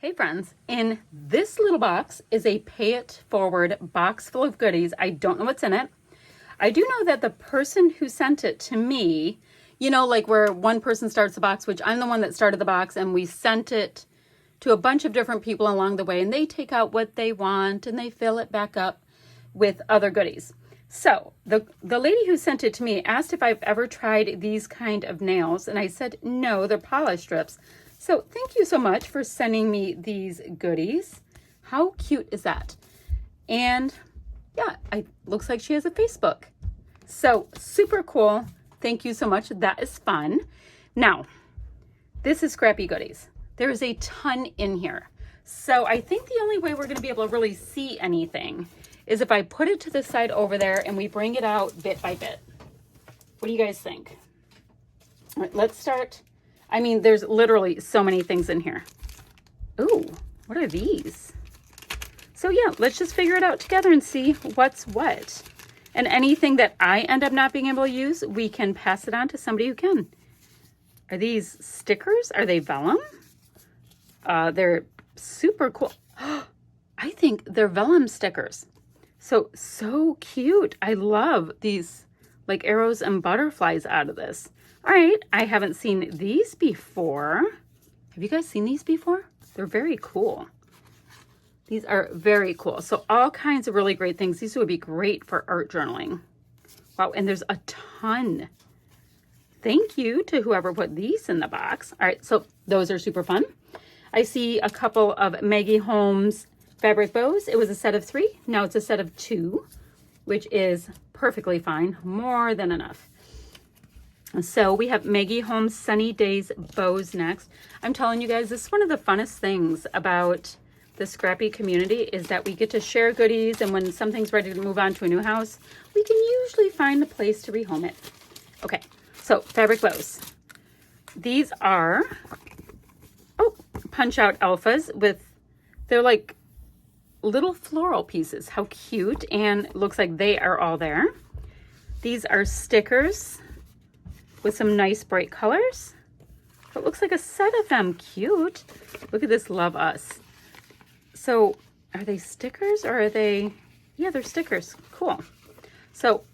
Hey friends, in this little box is a pay it forward box full of goodies. I don't know what's in it. I do know that the person who sent it to me, you know, like where one person starts the box, which I'm the one that started the box, and we sent it to a bunch of different people along the way, and they take out what they want and they fill it back up with other goodies. So the lady who sent it to me asked if I've ever tried these kind of nails, and I said no, they're polish strips. So thank you so much for sending me these goodies. How cute is that? And yeah, it looks like she has a Facebook. So super cool. Thank you so much. That is fun. Now, this is Scrappy Goodies. There is a ton in here. So I think the only way we're going to be able to really see anything is if I put it to the side over there and we bring it out bit by bit. What do you guys think? All right, let's start. I mean, there's literally so many things in here. Ooh, what are these? So yeah, let's just figure it out together and see what's what. And anything that I end up not being able to use, we can pass it on to somebody who can. Are these stickers? Are they vellum? They're super cool. I think they're vellum stickers. So cute. I love these like arrows and butterflies out of this. All right, I haven't seen these before. Have you guys seen these before? They're very cool. These are very cool. So all kinds of really great things. These would be great for art journaling. Wow, and there's a ton. Thank you to whoever put these in the box. All right, so those are super fun. I see a couple of Maggie Holmes fabric bows. It was a set of 3. Now it's a set of 2, which is perfectly fine. More than enough. So we have Maggie Holmes Sunny Days bows next. I'm telling you guys, this is one of the funnest things about the Scrappy community is that we get to share goodies, and when something's ready to move on to a new house, we can usually find a place to rehome it. Okay, so fabric bows. These are, punch out alphas with, they're like little floral pieces. How cute, and it looks like they are all there. These are stickers with some nice bright colors. It looks like a set of them. Cute. Look at this, love us. So are they stickers or are they, yeah, they're stickers. Cool. So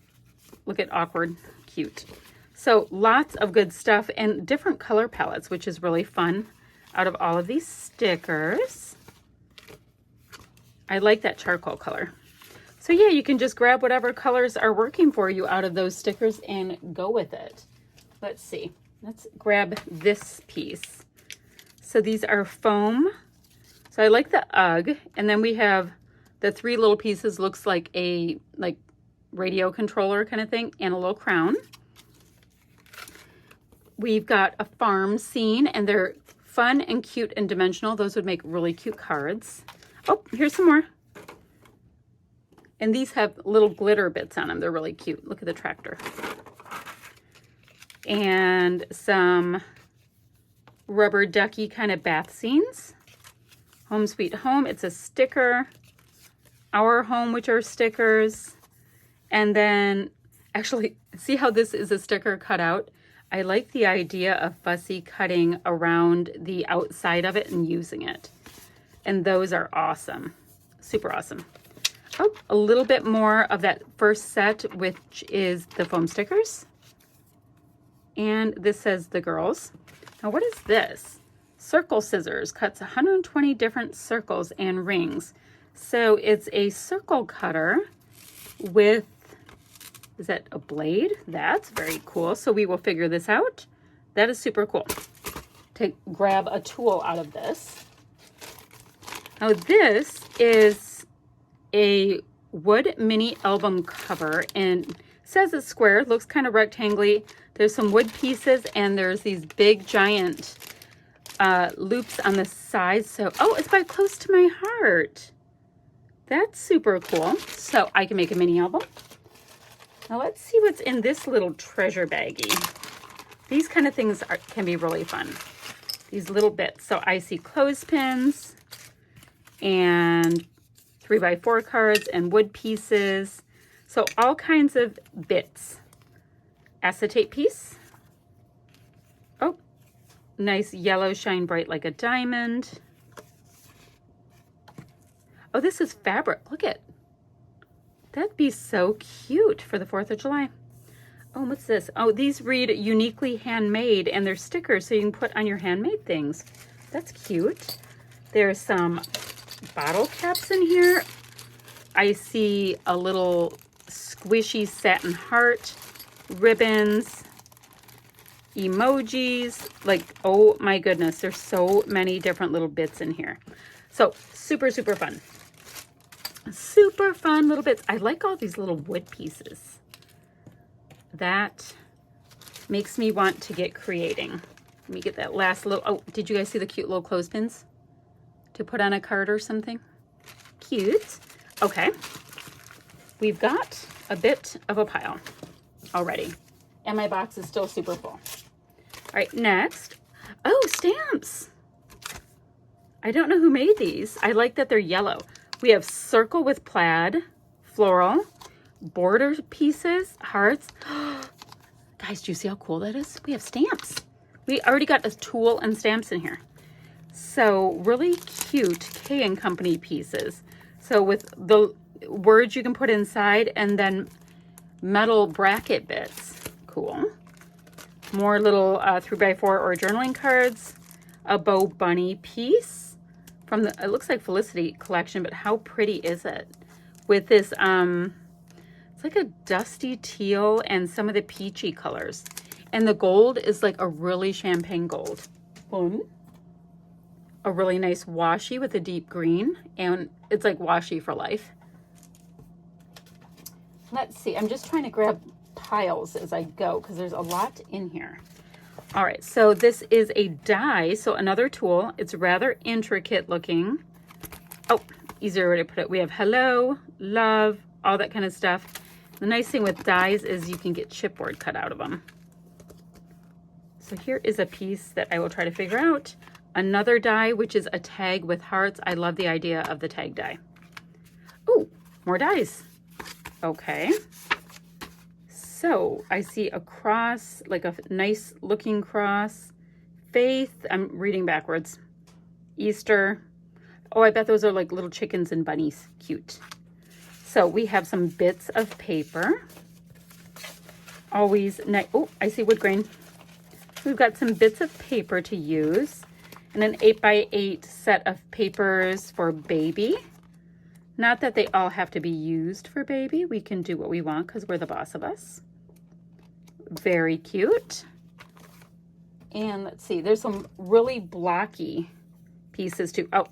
look at awkward, cute. So lots of good stuff and different color palettes, which is really fun out of all of these stickers. I like that charcoal color. So yeah, you can just grab whatever colors are working for you out of those stickers and go with it. Let's see. Let's grab this piece. So these are foam. So I like the UGG. And then we have the 3 little pieces. Looks like a radio controller kind of thing. And a little crown. We've got a farm scene. And they're fun and cute and dimensional. Those would make really cute cards. Oh, here's some more. And these have little glitter bits on them. They're really cute. Look at the tractor. And some rubber ducky kind of bath scenes. Home Sweet Home, it's a sticker. Our Home, which are stickers. And then, actually, see how this is a sticker cut out? I like the idea of fussy cutting around the outside of it and using it. And those are awesome. Super awesome. Oh, a little bit more of that first set, which is the foam stickers. And this says the girls. Now what is this? Circle scissors cuts 120 different circles and rings. So it's a circle cutter with, is that a blade? That's very cool. So we will figure this out. That is super cool. To grab a tool out of this. Now this is a wood mini album cover and says it's square, looks kind of rectangular. There's some wood pieces and there's these big giant loops on the sides. So, oh, it's by Close to My Heart. That's super cool. So I can make a mini album. Now let's see what's in this little treasure baggie. These kind of things can be really fun. These little bits. So I see clothespins and 3x4 cards and wood pieces. So all kinds of bits. Acetate piece. Oh, nice yellow, shine bright like a diamond. Oh, this is fabric. Look at, that'd be so cute for the 4th of July. Oh, what's this? Oh, these read uniquely handmade, and they're stickers so you can put on your handmade things. That's cute. There's some bottle caps in here. I see a little squishy satin heart, ribbons, emojis. Like, oh my goodness, there's so many different little bits in here. So super, super fun. Super fun little bits. I like all these little wood pieces. That makes me want to get creating. Let me get that last little, oh, did you guys see the cute little clothespins to put on a card or something? Cute. Okay. We've got a bit of a pile already, and my box is still super full. All right, next. Oh, stamps. I don't know who made these. I like that they're yellow. We have circle with plaid, floral, border pieces, hearts. Guys, do you see how cool that is? We have stamps. We already got a tulle and stamps in here. So really cute K & Company pieces. So with the words you can put inside, and then metal bracket bits. Cool. More little 3x4 or journaling cards. A Bo Bunny piece from the, it looks like Felicity collection, but how pretty is it? With this, it's like a dusty teal and some of the peachy colors. And the gold is like a really champagne gold. Fun. A really nice washi with a deep green, and it's like washi for life. Let's see, I'm just trying to grab piles as I go because there's a lot in here. All right, so this is a die, so another tool. It's rather intricate looking. Oh, easier way to put it. We have hello, love, all that kind of stuff. The nice thing with dies is you can get chipboard cut out of them. So here is a piece that I will try to figure out. Another die, which is a tag with hearts. I love the idea of the tag die. Oh, more dies. Okay. So I see a cross, like a nice looking cross. Faith, I'm reading backwards. Easter. Oh, I bet those are like little chickens and bunnies. Cute. So we have some bits of paper. Always nice. Oh, I see wood grain. We've got some bits of paper to use. And an 8x8 set of papers for baby. Not that they all have to be used for baby. We can do what we want because we're the boss of us. Very cute. And let's see, there's some really blocky pieces too. Oh,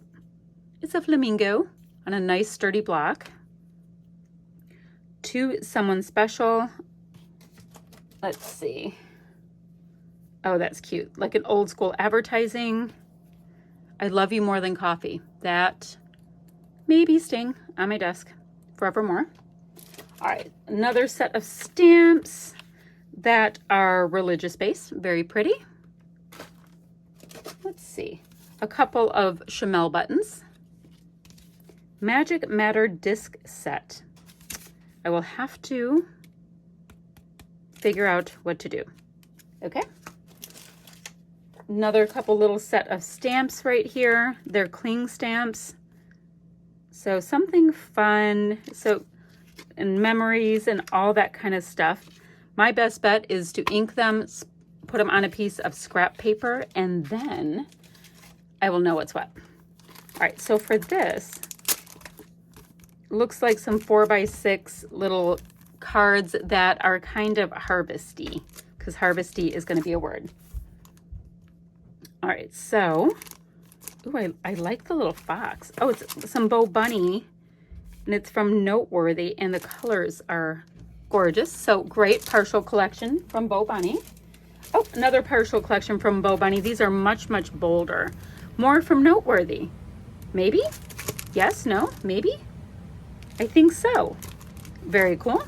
it's a flamingo on a nice sturdy block. To someone special. Let's see. Oh, that's cute. Like an old school advertising. I love you more than coffee. That may be staying on my desk forevermore. All right, another set of stamps that are religious based. Very pretty. Let's see. A couple of Chamel buttons. Magic Matter disc set. I will have to figure out what to do. Okay. Another couple little set of stamps right here. They're cling stamps. So something fun. So, and memories and all that kind of stuff. My best bet is to ink them, put them on a piece of scrap paper, and then I will know what's what. All right, so for this, looks like some 4x6 little cards that are kind of harvesty, because harvesty is going to be a word. All right, so, ooh, I like the little fox. Oh, it's some Bo Bunny, and it's from Noteworthy, and the colors are gorgeous. So great partial collection from Bo Bunny. Oh, another partial collection from Bo Bunny. These are much, much bolder. More from Noteworthy. Maybe? Yes, no, maybe? I think so. Very cool.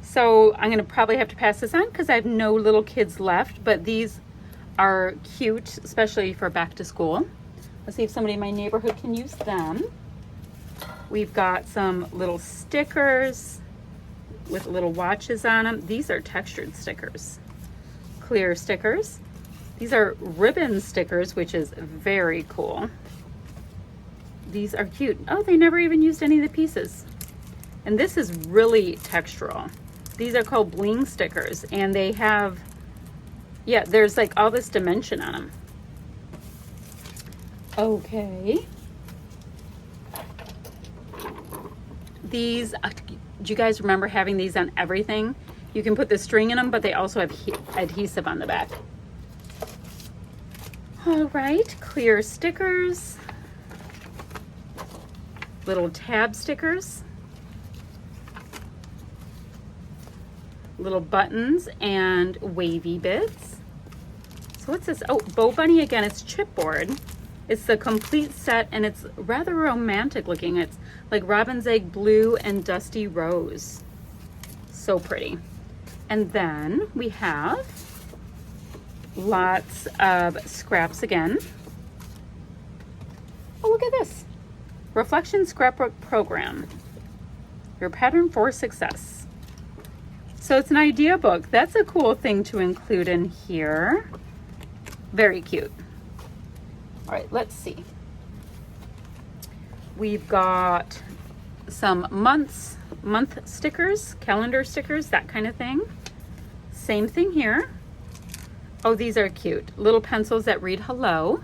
So I'm going to probably have to pass this on because I have no little kids left, but these are cute, especially for back to school. Let's see if somebody in my neighborhood can use them. We've got some little stickers with little watches on them. These are textured stickers, clear stickers. These are ribbon stickers, which is very cool. These are cute. Oh, they never even used any of the pieces. And this is really textural. These are called bling stickers, and they have, yeah, there's like all this dimension on them. Okay. These, do you guys remember having these on everything? You can put the string in them, but they also have adhesive on the back. All right, clear stickers. Little tab stickers. Little buttons and wavy bits. So what's this? Oh, Bow Bunny again. It's chipboard. It's the complete set, and it's rather romantic looking. It's like robin's egg blue and dusty rose. So pretty. And then we have lots of scraps again. Oh, look at this. Reflection Scrapbook Program. Your pattern for success. So it's an idea book. That's a cool thing to include in here. Very cute. All right, let's see. We've got some month stickers, calendar stickers, that kind of thing. Same thing here. Oh, these are cute. Little pencils that read hello.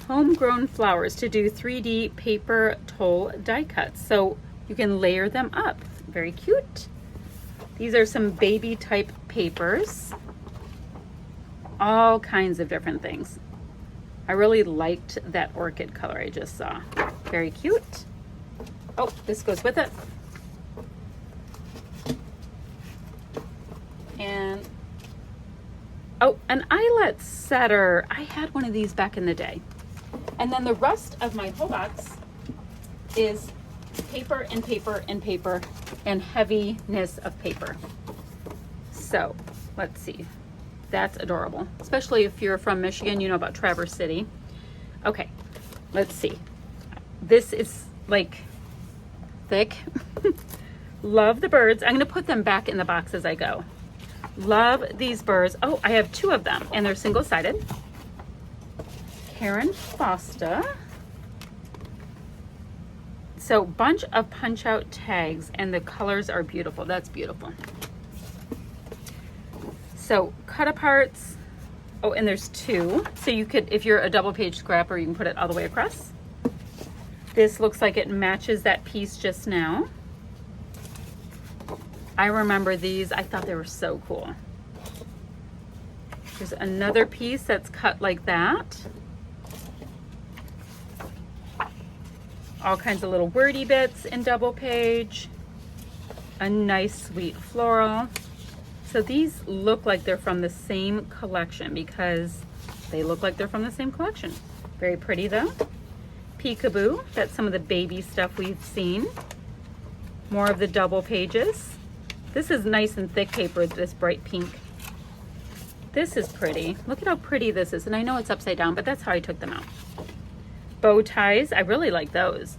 Homegrown flowers to do 3D paper toll die cuts. So you can layer them up. Very cute. These are some baby type papers. All kinds of different things. I really liked that orchid color I just saw. Very cute. Oh, this goes with it. And, oh, an eyelet setter. I had one of these back in the day. And then the rest of my whole box is paper and paper and paper and heaviness of paper. So let's see. That's adorable, especially if you're from Michigan, you know about Traverse City. Okay, let's see. This is like thick. Love the birds. I'm gonna put them back in the box as I go. Love these birds. Oh, I have 2 of them and they're single-sided. Karen Fosta. So bunch of punch out tags and the colors are beautiful. That's beautiful. So cut aparts. Oh, and there's 2. So you could, if you're a double page scrapper, you can put it all the way across. This looks like it matches that piece just now. I remember these. I thought they were so cool. There's another piece that's cut like that. All kinds of little wordy bits in double page. A nice sweet floral. So these look like they're from the same collection because they look like they're from the same collection. Very pretty though. Peekaboo, that's some of the baby stuff we've seen. More of the double pages. This is nice and thick paper, this bright pink. This is pretty. Look at how pretty this is. And I know it's upside down, but that's how I took them out. Bow ties, I really like those.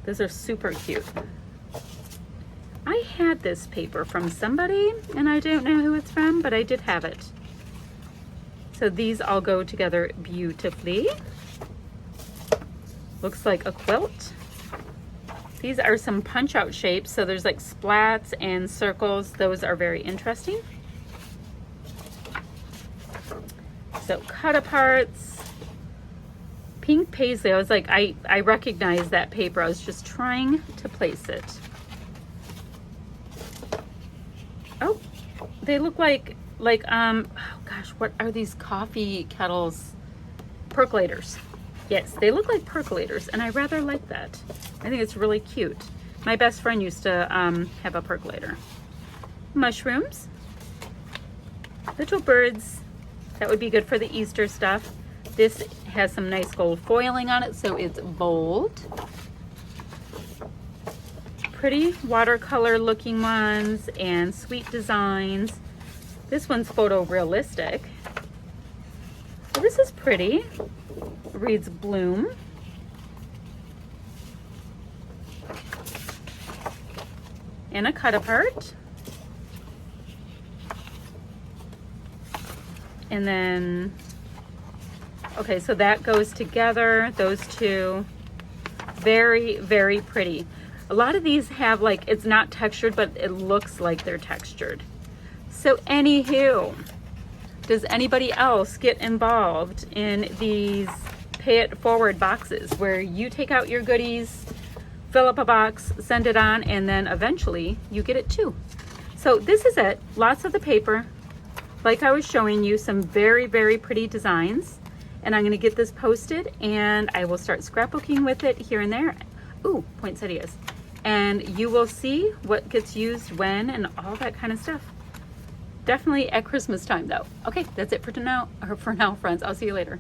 Those are super cute. I had this paper from somebody and I don't know who it's from, but I did have it. So these all go together beautifully. Looks like a quilt. These are some punch out shapes. So there's like splats and circles. Those are very interesting. So cut aparts. Pink paisley. I was like, I recognize that paper. I was just trying to place it. Oh, they look like oh gosh, what are these coffee kettles? Percolators. Yes, they look like percolators, and I rather like that. I think it's really cute. My best friend used to have a percolator. Mushrooms. Little birds. That would be good for the Easter stuff. This has some nice gold foiling on it, so it's bold. Pretty watercolor looking ones and sweet designs. This one's photorealistic. Well, this is pretty. Reads bloom. And a cut apart. And then Okay, so that goes together, those two. Very, very pretty. A lot of these have like, it's not textured, but it looks like they're textured. So anywho, does anybody else get involved in these pay it forward boxes where you take out your goodies, fill up a box, send it on, and then eventually you get it too? So this is it. Lots of the paper. Like I was showing you, some very, very pretty designs. And I'm gonna get this posted and I will start scrapbooking with it here and there. Ooh, poinsettias. And you will see what gets used when and all that kind of stuff. Definitely at Christmas time though. Okay, that's it for now, friends. I'll see you later.